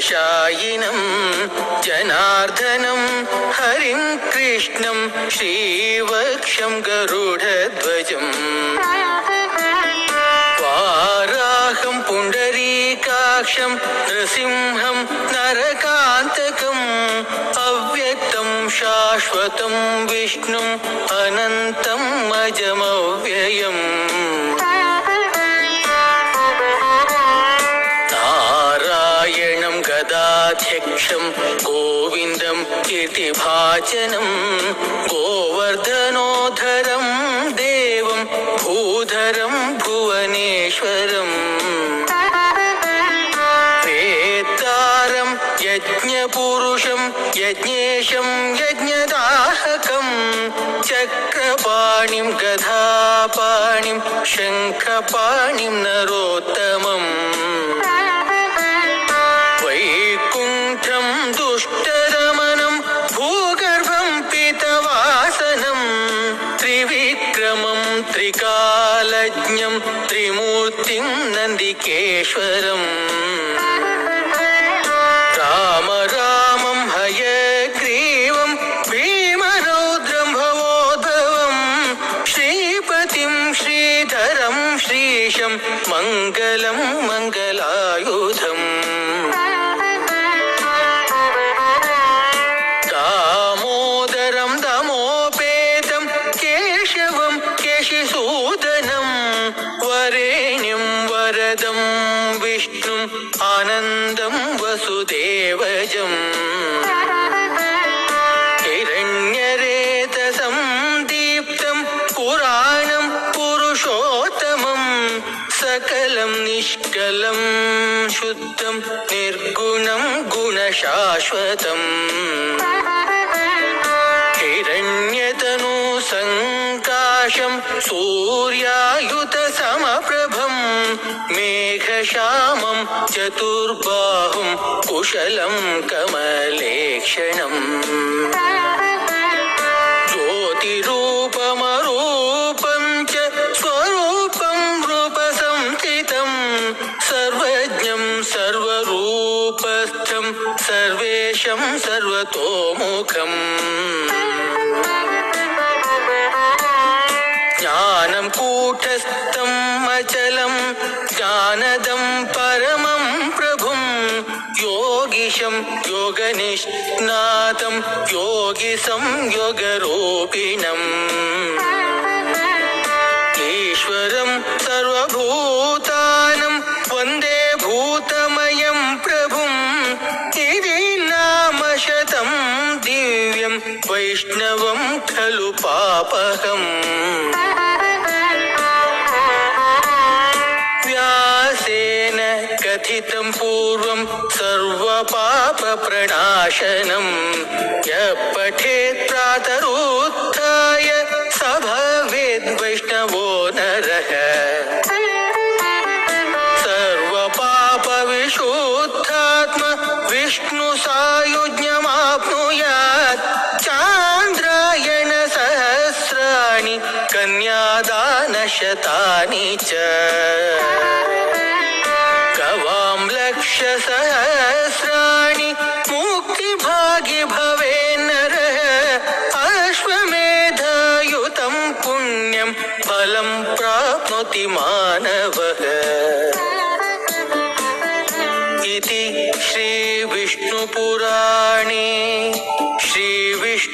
दाक्षायिणं जनार्दनं हरिं कृष्णं श्रीवक्षं गरुडध्वजम् वाराहं पुण्डरीकाक्षं नृसिंहं नरकान्तकम् अव्यक्तं शाश्वतं विष्णुम् अनन्तम् अजमव्ययम् नारायणं गदाध्यक्षं गोविन्दं कीर्तिभाजनं गोवर्धनोधरं देवं भूधरं भुवनेश्वरम् वेत्तारं यज्ञपुरुषं यज्ञेशं यज्ञदाहकं चक्रपाणिं गदापाणिं शङ्खपाणिं नरोत्तमम् वैकुण्ठं दुष्टदमनं भूगर्भं पीतवासनं त्रिविक्रमं त्रिकालज्ञं त्रिमूर्तिं नन्दिकेश्वरम् राम रामं हयग्रीवं भीमरौद्रं भवोद्भवं श्रीपतिं श्रीधरं श्रीशं मङ्गलं मङ्गलायुधम् दामोदरं दमोपेतं केशवं केशिसूदनं वरेण्यं वरदं विष्णुम् आनन्दं वसुदेवजम् हिरण्यरेतसं दीप्तं पुराणं पुरुषोत्तमं सकलं निष्कलं शुद्धं निर्गुणं गुणशाश्वतम् हिरण्यतनु संकाशं सूर्यायुतसमप्रभं मेघश्यामं चतुर्बाहुं कुशलं कमलेक्षणम् ज्योतिरूपमरूपं च स्वरूपं रूपसंस्थितं सर्वज्ञं सर्वरूपस्थं सर्वेशं सर्वतोमुखम् ज्ञानं कूटस्थम् अचलं ज्ञानदं परमं प्रभुं योगीशं योगनिष्णातं योगिसं योगरूपिणम् ईश्वरं सर्वभूतानं वन्दे भूतमयं प्रभुं इति नामशतं दिव्यं वैष्णवं खलु पापहम् व्यासेन कथितं पूर्वं सर्वपापप्रणाशनं यः पठेत् प्रातरुत्थाय स भवेद् वैष्णवो नरः सर्वपापविशुद्धात्मा विष्णुसायुज्यमाप्नुयात् चान्द्रायण सहस्राणि कन्यादानशतानि च गवां लक्षसहस्राणि मुक्तिभागी भवेन्नरः अश्वमेधयुतं पुण्यं फलं प्राप्नोति मानवः इति श्रीविष्णुपुराणे श्रीविष्णुशतनाम